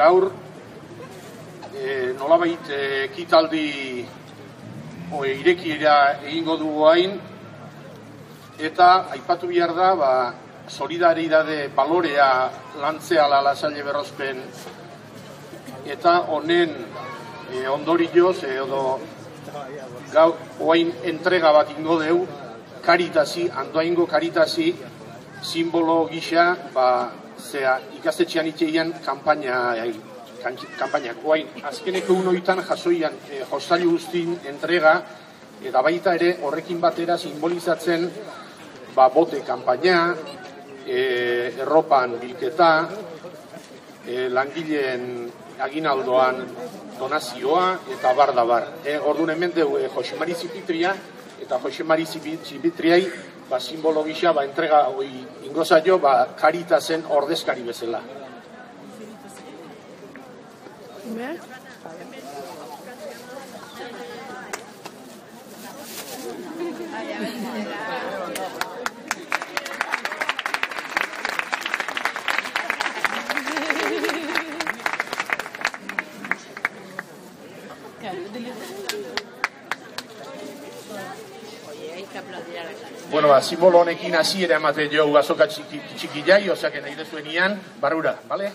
Gaur, nolabait ekitaldi irekiera egingo dugu hain, eta aipatu behar da, solidaridade balorea lantzea Lasalle Berrospen, eta honen ondorioz, gaur oain entrega bat ingo deu, Karitasi, Andoaingo Karitasi, simbolo gisa, ikastetxean itxeian kampainak. Oain, azkeneko unoitan jasoian jostailu guztin entrega, eta baita ere horrekin batera simbolizatzen bote kanpaina, erropan bilketa, langileen aginaldoan donazioa, eta bar. Orduan hemen dugu Jose Mari Zipitria, eta Jose Mari Zipitriai simbolo gisa entrega ingo zaio Karitasen ordezkari bezala. Bueno, simbolo honekin hasiera ematen jo azoka txiki jai, oseak nahi dezuenian, barrura, bale?